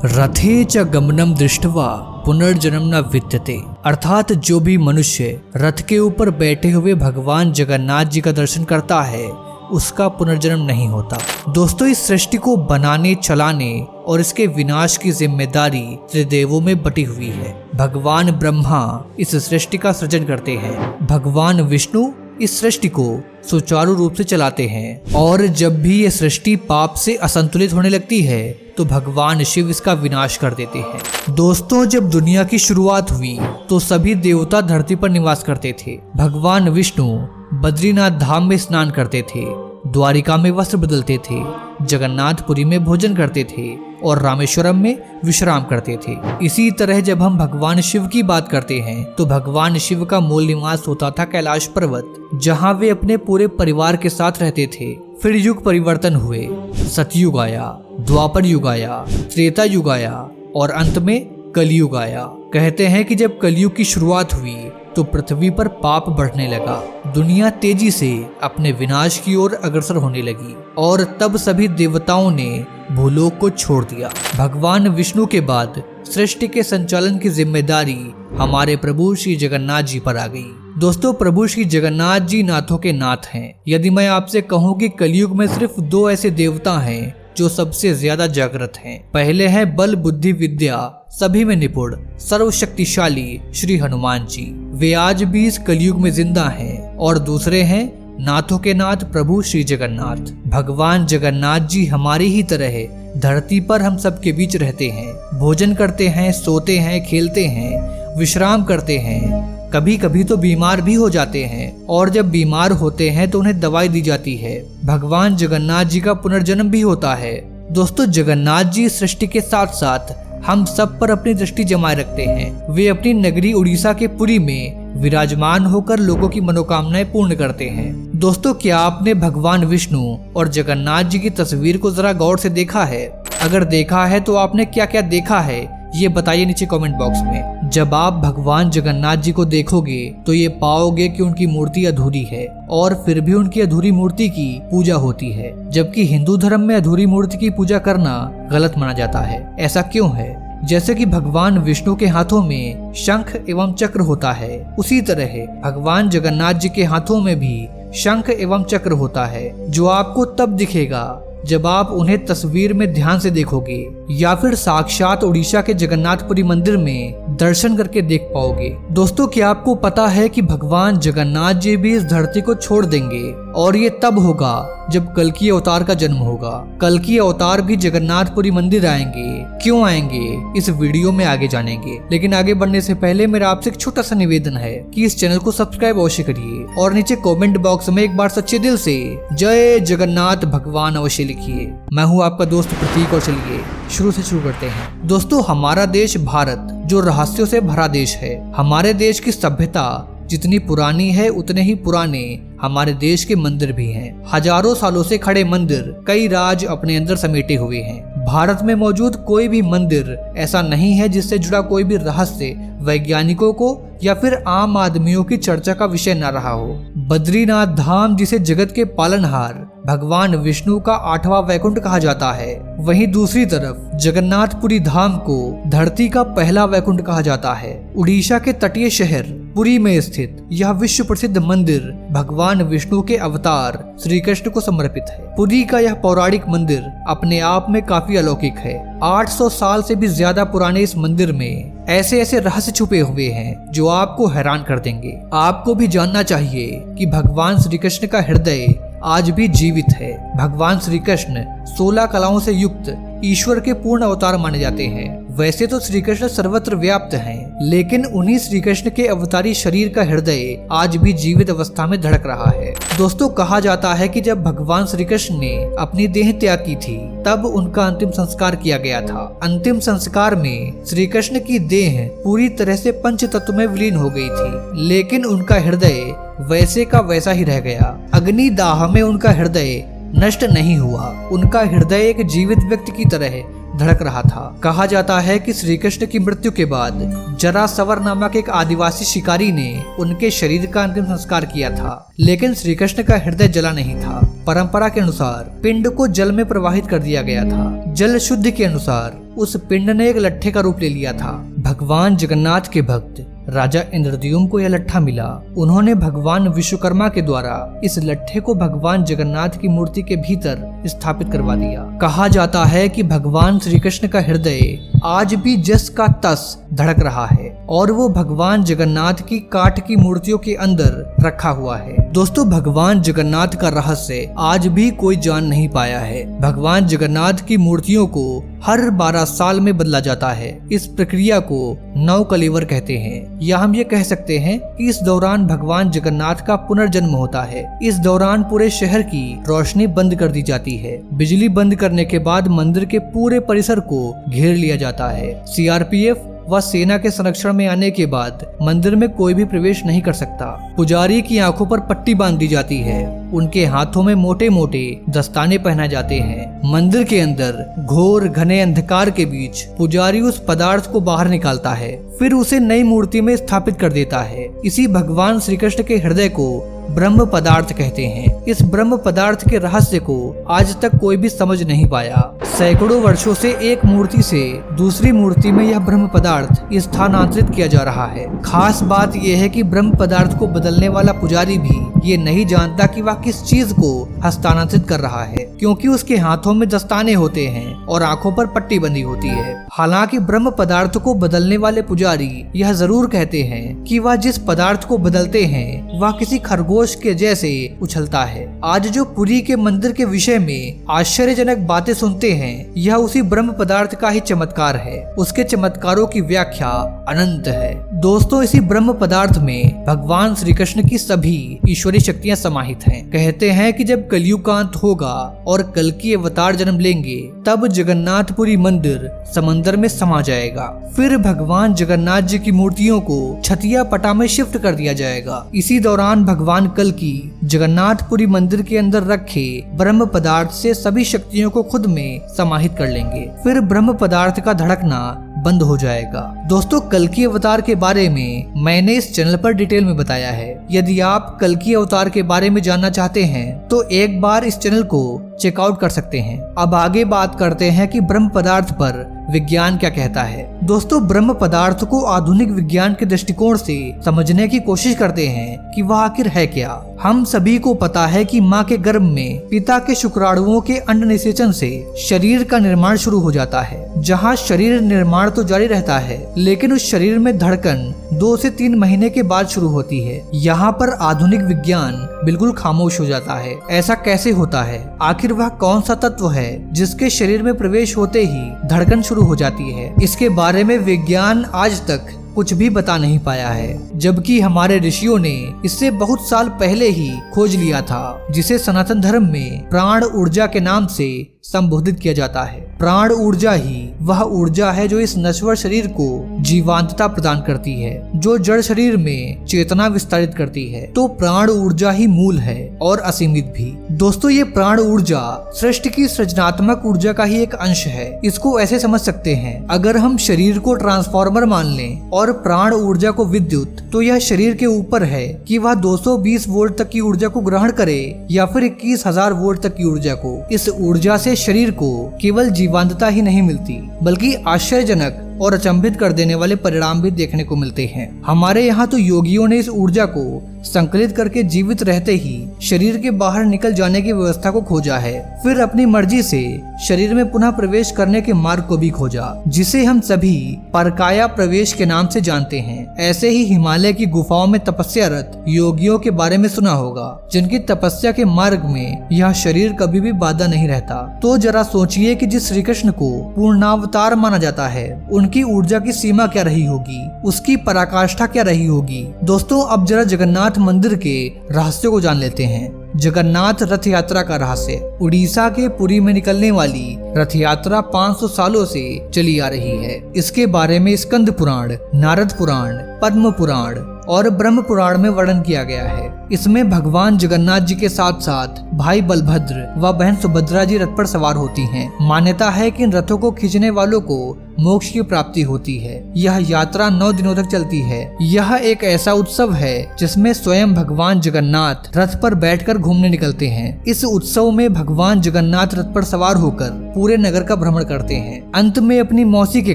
रथे च गमनम दृष्ट्वा पुनर्जन्म न विद्यते। अर्थात जो भी मनुष्य रथ के ऊपर बैठे हुए भगवान जगन्नाथ जी का दर्शन करता है उसका पुनर्जन्म नहीं होता। दोस्तों, इस सृष्टि को बनाने, चलाने और इसके विनाश की जिम्मेदारी त्रिदेवों में बटी हुई है। भगवान ब्रह्मा इस सृष्टि का सृजन करते हैं, भगवान विष्णु इस सृष्टि को सुचारू रूप से चलाते हैं, और जब भी ये सृष्टि पाप से असंतुलित होने लगती है तो भगवान शिव इसका विनाश कर देते हैं। दोस्तों, जब दुनिया की शुरुआत हुई तो सभी देवता धरती पर निवास करते थे। भगवान विष्णु बद्रीनाथ धाम में स्नान करते थे, द्वारिका में वस्त्र बदलते थे, जगन्नाथपुरी में भोजन करते थे और रामेश्वरम में विश्राम करते थे। इसी तरह जब हम भगवान शिव की बात करते हैं तो भगवान शिव का मूल निवास होता था कैलाश पर्वत, जहां वे अपने पूरे परिवार के साथ रहते थे। फिर युग परिवर्तन हुए, सतयुग आया, द्वापर युग आया, त्रेता युग आया और अंत में कलयुग आया। कहते हैं कि जब कलयुग की शुरुआत हुई तो पृथ्वी पर पाप बढ़ने लगा, दुनिया तेजी से अपने विनाश की ओर अग्रसर होने लगी और तब सभी देवताओं ने भूलोक को छोड़ दिया। भगवान विष्णु के बाद सृष्टि के संचालन की जिम्मेदारी हमारे प्रभु श्री जगन्नाथ जी पर आ गई। दोस्तों, प्रभु श्री जगन्नाथ जी नाथों के नाथ हैं। यदि मैं आपसे कहूँ कि कलयुग में सिर्फ 2 ऐसे देवता हैं जो सबसे ज्यादा जागृत हैं। पहले हैं बल बुद्धि विद्या सभी में निपुण सर्वशक्तिशाली श्री हनुमान जी, वे आज भी इस कलयुग में जिंदा हैं। और दूसरे हैं नाथों के नाथ प्रभु श्री जगन्नाथ। भगवान जगन्नाथ जी हमारी ही तरह धरती पर हम सबके बीच रहते हैं, भोजन करते हैं, सोते हैं, खेलते हैं, विश्राम करते हैं, कभी कभी तो बीमार भी हो जाते हैं और जब बीमार होते हैं तो उन्हें दवाई दी जाती है। भगवान जगन्नाथ जी का पुनर्जन्म भी होता है। दोस्तों, जगन्नाथ जी सृष्टि के साथ साथ हम सब पर अपनी दृष्टि जमाए रखते हैं। वे अपनी नगरी उड़ीसा के पुरी में विराजमान होकर लोगों की मनोकामनाएं पूर्ण करते हैं। दोस्तों, क्या आपने भगवान विष्णु और जगन्नाथ जी की तस्वीर को जरा गौर से देखा है? अगर देखा है तो आपने क्या क्या देखा है ये बताइए नीचे कमेंट बॉक्स में। जब आप भगवान जगन्नाथ जी को देखोगे तो ये पाओगे कि उनकी मूर्ति अधूरी है और फिर भी उनकी अधूरी मूर्ति की पूजा होती है, जबकि हिंदू धर्म में अधूरी मूर्ति की पूजा करना गलत माना जाता है। ऐसा क्यों है? जैसे कि भगवान विष्णु के हाथों में शंख एवं चक्र होता है, उसी तरह भगवान जगन्नाथ जी के हाथों में भी शंख एवं चक्र होता है, जो आपको तब दिखेगा जब आप उन्हें तस्वीर में ध्यान से देखोगे या फिर साक्षात उड़ीसा के जगन्नाथपुरी मंदिर में दर्शन करके देख पाओगे। दोस्तों, क्या आपको पता है कि भगवान जगन्नाथ जी भी इस धरती को छोड़ देंगे और ये तब होगा जब कल्कि अवतार का जन्म होगा। कल्कि अवतार भी जगन्नाथपुरी मंदिर आएंगे। क्यों आएंगे इस वीडियो में आगे जानेंगे, लेकिन आगे बढ़ने से पहले मेरा आपसे एक छोटा सा निवेदन है कि इस चैनल को सब्सक्राइब अवश्य करिए और नीचे कमेंट बॉक्स में एक बार सच्चे दिल से जय जगन्नाथ भगवान अवश्य लिखिए। मैं हूँ आपका दोस्त प्रतीक और चलिए शुरू से शुरू करते हैं। दोस्तों, हमारा देश भारत जो रहस्यों से भरा देश है। हमारे देश की सभ्यता जितनी पुरानी है उतने ही पुराने हमारे देश के मंदिर भी हैं। हजारों सालों से खड़े मंदिर कई राज अपने अंदर समेटे हुए हैं। भारत में मौजूद कोई भी मंदिर ऐसा नहीं है जिससे जुड़ा कोई भी रहस्य वैज्ञानिकों को या फिर आम आदमियों की चर्चा का विषय न रहा हो। बद्रीनाथ धाम, जिसे जगत के पालनहार भगवान विष्णु का 8वां वैकुंठ कहा जाता है, वहीं दूसरी तरफ जगन्नाथपुरी धाम को धरती का पहला वैकुंठ कहा जाता है। उड़ीसा के तटीय शहर पुरी में स्थित यह विश्व प्रसिद्ध मंदिर भगवान विष्णु के अवतार श्री कृष्ण को समर्पित है। पुरी का यह पौराणिक मंदिर अपने आप में काफी अलौकिक है। 800 साल से भी ज्यादा पुराने इस मंदिर में ऐसे ऐसे रहस्य छुपे हुए हैं जो आपको हैरान कर देंगे। आपको भी जानना चाहिए कि भगवान श्री कृष्ण का हृदय आज भी जीवित है। भगवान श्री कृष्ण 16 कलाओं से युक्त ईश्वर के पूर्ण अवतार माने जाते हैं। वैसे तो श्री कृष्ण सर्वत्र व्याप्त हैं, लेकिन उन्हीं श्री कृष्ण के अवतारी शरीर का हृदय आज भी जीवित अवस्था में धड़क रहा है। दोस्तों, कहा जाता है कि जब भगवान श्री कृष्ण ने अपनी देह त्याग की थी तब उनका अंतिम संस्कार किया गया था। अंतिम संस्कार में श्री कृष्ण की देह पूरी तरह से पंच तत्व में विलीन हो गई थी, लेकिन उनका हृदय वैसे का वैसा ही रह गया। अग्नि दाह में उनका हृदय नष्ट नहीं हुआ। उनका हृदय एक जीवित व्यक्ति की तरह धड़क रहा था। कहा जाता है कि श्री कृष्ण की मृत्यु के बाद जरासवर नामक एक आदिवासी शिकारी ने उनके शरीर का अंतिम संस्कार किया था, लेकिन श्री कृष्ण का हृदय जला नहीं था। परंपरा के अनुसार पिंड को जल में प्रवाहित कर दिया गया था। जल शुद्धि के अनुसार उस पिंड ने एक लट्ठे का रूप ले लिया था। भगवान जगन्नाथ के भक्त राजा इंद्रद्युम्न को यह लट्ठा मिला। उन्होंने भगवान विश्वकर्मा के द्वारा इस लट्ठे को भगवान जगन्नाथ की मूर्ति के भीतर स्थापित करवा दिया। कहा जाता है कि भगवान श्री कृष्ण का हृदय आज भी जस का तस धड़क रहा है और वो भगवान जगन्नाथ की काठ की मूर्तियों के अंदर रखा हुआ है। दोस्तों, भगवान जगन्नाथ का रहस्य आज भी कोई जान नहीं पाया है। भगवान जगन्नाथ की मूर्तियों को हर 12 साल में बदला जाता है। इस प्रक्रिया को नवकलेवर कहते हैं, या हम ये कह सकते हैं कि इस दौरान भगवान जगन्नाथ का पुनर्जन्म होता है। इस दौरान पूरे शहर की रोशनी बंद कर दी जाती है। बिजली बंद करने के बाद मंदिर के पूरे परिसर को घेर लिया जाता है। सीआरपीएफ व सेना के संरक्षण में आने के बाद मंदिर में कोई भी प्रवेश नहीं कर सकता। पुजारी की आंखों पर पट्टी बांध दी जाती है। उनके हाथों में मोटे मोटे दस्ताने पहनाए जाते हैं। मंदिर के अंदर घोर घने अंधकार के बीच पुजारी उस पदार्थ को बाहर निकालता है, फिर उसे नई मूर्ति में स्थापित कर देता है। इसी भगवान श्री कृष्ण के हृदय को ब्रह्म पदार्थ कहते हैं। इस ब्रह्म पदार्थ के रहस्य को आज तक कोई भी समझ नहीं पाया। सैकड़ों वर्षों से एक मूर्ति से दूसरी मूर्ति में यह ब्रह्म पदार्थ स्थानांतरित किया जा रहा है। खास बात यह है कि ब्रह्म पदार्थ को बदलने वाला पुजारी भी ये नहीं जानता कि वह किस चीज को हस्तांतरित कर रहा है, क्योंकि उसके हाथों में दस्ताने होते हैं और आंखों पर पट्टी बंधी होती है। हालांकि ब्रह्म पदार्थ को बदलने वाले पुजारी यह जरूर कहते हैं कि वह जिस पदार्थ को बदलते हैं वह किसी खरगोश के जैसे उछलता है। आज जो पुरी के मंदिर के विषय में आश्चर्यजनक बातें सुनते हैं, यह उसी ब्रह्म पदार्थ का ही चमत्कार है। उसके चमत्कारों की व्याख्या अनंत है। दोस्तों, इसी ब्रह्म पदार्थ में भगवान श्री कृष्ण की सभी ईश्वरीय शक्तियां समाहित हैं। कहते हैं कि जब कलयुग का अंत होगा और कल्कि अवतार जन्म लेंगे, तब जगन्नाथपुरी मंदिर समंदर में समा जाएगा। फिर भगवान जगन्नाथ जी की मूर्तियों को छतिया पटा में शिफ्ट कर दिया जाएगा। इसी दौरान भगवान कल्कि जगन्नाथपुरी मंदिर के अंदर रखे ब्रह्म पदार्थ से सभी शक्तियों को खुद में समाहित कर लेंगे। फिर ब्रह्म पदार्थ का धड़कना बंद हो जाएगा। दोस्तों, कल्कि अवतार के बारे में मैंने इस चैनल पर डिटेल में बताया है। यदि आप कल्कि अवतार के बारे में जानना चाहते हैं तो एक बार इस चैनल को चेकआउट कर सकते हैं। अब आगे बात करते हैं कि ब्रह्म पदार्थ पर विज्ञान क्या कहता है। दोस्तों, ब्रह्म पदार्थ को आधुनिक विज्ञान के दृष्टिकोण से समझने की कोशिश करते हैं कि वह आखिर है क्या। हम सभी को पता है कि माँ के गर्भ में पिता के शुक्राणुओं के अंड निषेचन से शरीर का निर्माण शुरू हो जाता है। जहाँ शरीर निर्माण तो जारी रहता है, लेकिन उस शरीर में धड़कन 2 से 3 महीने के बाद शुरू होती है। यहाँ पर आधुनिक विज्ञान बिल्कुल खामोश हो जाता है। ऐसा कैसे होता है? आखिर वह कौन सा तत्व है जिसके शरीर में प्रवेश होते ही धड़कन शुरू हो जाती है? इसके बारे में विज्ञान आज तक कुछ भी बता नहीं पाया है, जबकि हमारे ऋषियों ने इससे बहुत साल पहले ही खोज लिया था, जिसे सनातन धर्म में प्राण ऊर्जा के नाम से संबोधित किया जाता है। प्राण ऊर्जा ही वह ऊर्जा है जो इस नश्वर शरीर को जीवांतता प्रदान करती है, जो जड़ शरीर में चेतना विस्तारित करती है। तो प्राण ऊर्जा ही मूल है और असीमित भी। दोस्तों, ये प्राण ऊर्जा सृष्टि की सृजनात्मक ऊर्जा का ही एक अंश है। इसको ऐसे समझ सकते हैं, अगर हम शरीर को ट्रांसफार्मर मान लें और प्राण ऊर्जा को विद्युत, तो यह शरीर के ऊपर है कि वह 220 वोल्ट तक की ऊर्जा को ग्रहण करे या फिर 21,000 वोल्ट तक की ऊर्जा को। इस ऊर्जा से शरीर को केवल जीवंतता ही नहीं मिलती, बल्कि आश्चर्यजनक और अचंभित कर देने वाले परिणाम भी देखने को मिलते हैं। हमारे यहाँ तो योगियों ने इस ऊर्जा को संकलित करके जीवित रहते ही शरीर के बाहर निकल जाने की व्यवस्था को खोजा है, फिर अपनी मर्जी से शरीर में पुनः प्रवेश करने के मार्ग को भी खोजा, जिसे हम सभी परकाया प्रवेश के नाम से जानते हैं। ऐसे ही हिमालय की गुफाओं में तपस्यारत योगियों के बारे में सुना होगा, जिनकी तपस्या के मार्ग में यह शरीर कभी भी बाधा नहीं रहता। तो जरा सोचिए कि जिस श्री कृष्ण को पूर्णावतार माना जाता है, उनकी ऊर्जा की सीमा क्या रही होगी, उसकी पराकाष्ठा क्या रही होगी। दोस्तों, अब जरा जगन्नाथ मंदिर के रहस्यों को जान लेते हैं। जगन्नाथ रथ यात्रा का रहस्य। उड़ीसा के पुरी में निकलने वाली रथ यात्रा 500 सालों से चली आ रही है। इसके बारे में स्कंद पुराण, नारद पुराण, पद्म पुराण और ब्रह्म पुराण में वर्णन किया गया है। इसमें भगवान जगन्नाथ जी के साथ साथ भाई बलभद्र व बहन सुभद्रा जी रथ पर सवार होती हैं। मान्यता है कि इन रथों को खींचने वालों को मोक्ष की प्राप्ति होती है। यह यात्रा 9 दिनों तक चलती है। यह एक ऐसा उत्सव है जिसमें स्वयं भगवान जगन्नाथ रथ पर बैठकर घूमने निकलते हैं। इस उत्सव में भगवान जगन्नाथ रथ पर सवार होकर पूरे नगर का भ्रमण करते हैं। अंत में अपनी मौसी के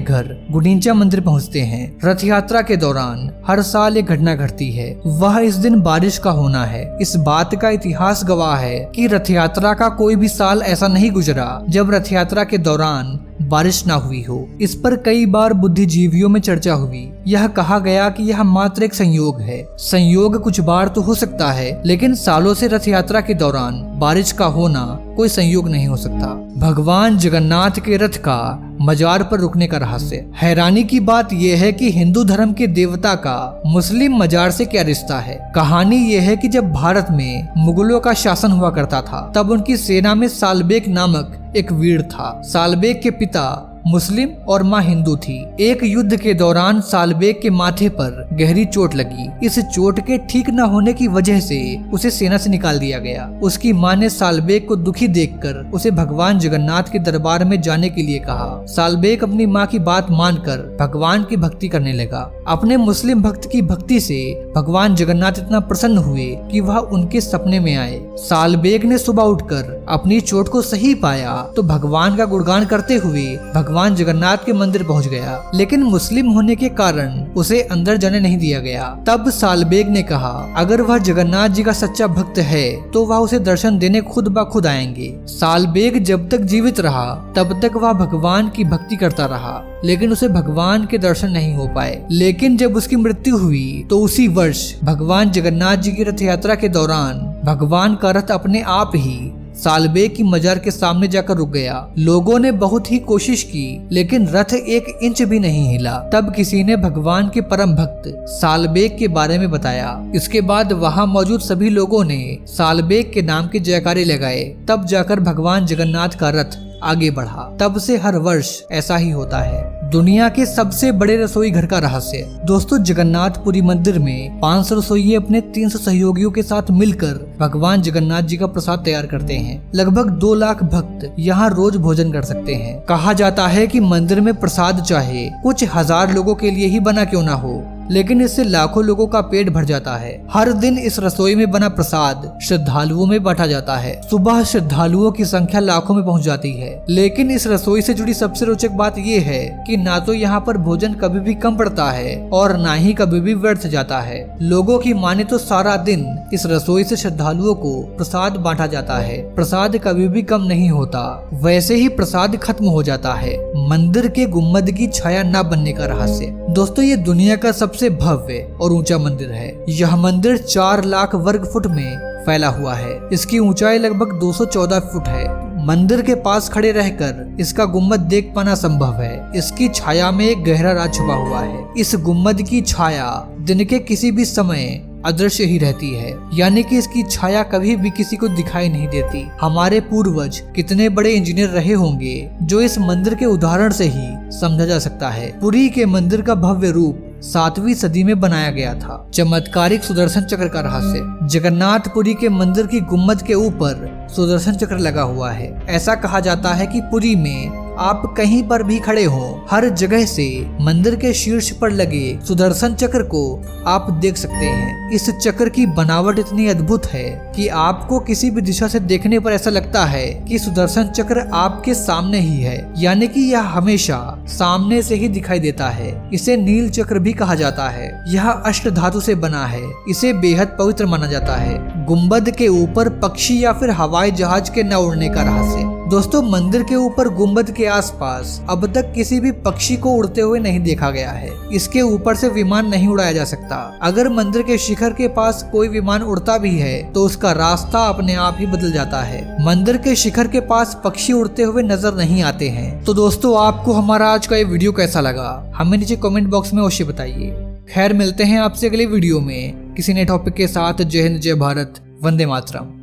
घर गुंडीचा मंदिर पहुंचते हैं। रथ यात्रा के दौरान हर साल एक घटना घटती है, वह इस दिन बारिश का होना है। इस बात का इतिहास गवाह है कि रथ यात्रा का कोई भी साल ऐसा नहीं गुजरा जब रथ यात्रा के दौरान बारिश ना हुई हो। इस पर कई बार बुद्धिजीवियों में चर्चा हुई। यह कहा गया कि यह मात्र एक संयोग है। संयोग कुछ बार तो हो सकता है, लेकिन सालों से रथ यात्रा के दौरान बारिश का होना कोई संयोग नहीं हो सकता। भगवान जगन्नाथ के रथ का मजार पर रुकने का रहस्य। हैरानी की बात यह है कि हिंदू धर्म के देवता का मुस्लिम मजार से क्या रिश्ता है। कहानी यह है कि जब भारत में मुगलों का शासन हुआ करता था, तब उनकी सेना में सालबेग नामक एक वीर था। सालबेग के पिता मुस्लिम और माँ हिंदू थी। एक युद्ध के दौरान सालबेग के माथे पर गहरी चोट लगी। इस चोट के ठीक न होने की वजह से उसे सेना से निकाल दिया गया। उसकी माँ ने सालबेग को दुखी देखकर उसे भगवान जगन्नाथ के दरबार में जाने के लिए कहा। सालबेग अपनी माँ की बात मानकर भगवान की भक्ति करने लगा। अपने मुस्लिम भक्त की भक्ति से भगवान जगन्नाथ इतना प्रसन्न हुए कि वह उनके सपने में आए। सालबेग ने सुबह उठकर अपनी चोट को सही पाया तो भगवान का गुणगान करते हुए भगवान जगन्नाथ के मंदिर पहुंच गया, लेकिन मुस्लिम होने के कारण उसे अंदर जाने नहीं दिया गया। तब सालबेग ने कहा, अगर वह जगन्नाथ जी का सच्चा भक्त है तो वह उसे दर्शन देने खुद ब खुद आएंगे। सालबेग जब तक जीवित रहा तब तक वह भगवान की भक्ति करता रहा, लेकिन उसे भगवान के दर्शन नहीं हो पाए। लेकिन जब उसकी मृत्यु हुई तो उसी वर्ष भगवान जगन्नाथ जी की रथ यात्रा के दौरान भगवान का रथ अपने आप ही सालबेग की मजार के सामने जाकर रुक गया। लोगों ने बहुत ही कोशिश की, लेकिन रथ 1 इंच भी नहीं हिला। तब किसी ने भगवान के परम भक्त सालबेग के बारे में बताया। इसके बाद वहां मौजूद सभी लोगों ने सालबेग के नाम के जयकारे लगाए। तब जाकर भगवान जगन्नाथ का रथ आगे बढ़ा। तब से हर वर्ष ऐसा ही होता है। दुनिया के सबसे बड़े रसोई घर का रहस्य। दोस्तों, जगन्नाथपुरी मंदिर में 500 रसोइये अपने 300 सहयोगियों के साथ मिलकर भगवान जगन्नाथ जी का प्रसाद तैयार करते हैं। लगभग 2 लाख भक्त यहाँ रोज भोजन कर सकते हैं। कहा जाता है कि मंदिर में प्रसाद चाहे कुछ हजार लोगों के लिए ही बना क्यों ना हो, लेकिन इससे लाखों लोगों का पेट भर जाता है। हर दिन इस रसोई में बना प्रसाद श्रद्धालुओं में बांटा जाता है। सुबह श्रद्धालुओं की संख्या लाखों में पहुंच जाती है। लेकिन इस रसोई से जुड़ी सबसे रोचक बात यह है कि ना तो यहाँ पर भोजन कभी भी कम पड़ता है और ना ही कभी भी व्यर्थ जाता है। लोगों की माने तो सारा दिन इस रसोई से श्रद्धालुओं को प्रसाद बांटा जाता है। प्रसाद कभी भी कम नहीं होता, वैसे ही प्रसाद खत्म हो जाता है। मंदिर के गुम्बद की छाया न बनने का रहस्य। दोस्तों, ये दुनिया का सबसे भव्य और ऊंचा मंदिर है। यह मंदिर 4 लाख वर्ग फुट में फैला हुआ है। इसकी ऊंचाई लगभग 214 फुट है। मंदिर के पास खड़े रहकर इसका गुम्बद देख पाना संभव है। इसकी छाया में एक गहरा राज छुपा हुआ है। इस गुम्बद की छाया दिन के किसी भी समय अदृश्य ही रहती है, यानी कि इसकी छाया कभी भी किसी को दिखाई नहीं देती। हमारे पूर्वज कितने बड़े इंजीनियर रहे होंगे जो इस मंदिर के उदाहरण से ही समझा जा सकता है। पुरी के मंदिर का भव्य रूप 7वीं सदी में बनाया गया था। चमत्कारिक सुदर्शन चक्र का रहस्य। जगन्नाथपुरी के मंदिर की गुम्बद के ऊपर सुदर्शन चक्र लगा हुआ है। ऐसा कहा जाता है कि पुरी में आप कहीं पर भी खड़े हो, हर जगह से मंदिर के शीर्ष पर लगे सुदर्शन चक्र को आप देख सकते हैं। इस चक्र की बनावट इतनी अद्भुत है कि आपको किसी भी दिशा से देखने पर ऐसा लगता है कि सुदर्शन चक्र आपके सामने ही है, यानी कि यह हमेशा सामने से ही दिखाई देता है। इसे नील चक्र भी कहा जाता है। यह अष्ट धातु से बना है। इसे बेहद पवित्र माना जाता है। गुम्बद के ऊपर पक्षी या फिर हवाई जहाज के न उड़ने का रहस्य। दोस्तों, मंदिर के ऊपर गुम्बद के आसपास अब तक किसी भी पक्षी को उड़ते हुए नहीं देखा गया है। इसके ऊपर से विमान नहीं उड़ाया जा सकता। अगर मंदिर के शिखर के पास कोई विमान उड़ता भी है तो उसका रास्ता अपने आप ही बदल जाता है। मंदिर के शिखर के पास पक्षी उड़ते हुए नजर नहीं आते हैं। तो दोस्तों, आपको हमारा आज का ये वीडियो कैसा लगा हमें नीचे कमेंट बॉक्स में अवश्य बताइए। खैर, मिलते हैं आपसे अगले वीडियो में किसी नए टॉपिक के साथ। जय हिंद, जय भारत, वंदे मातरम।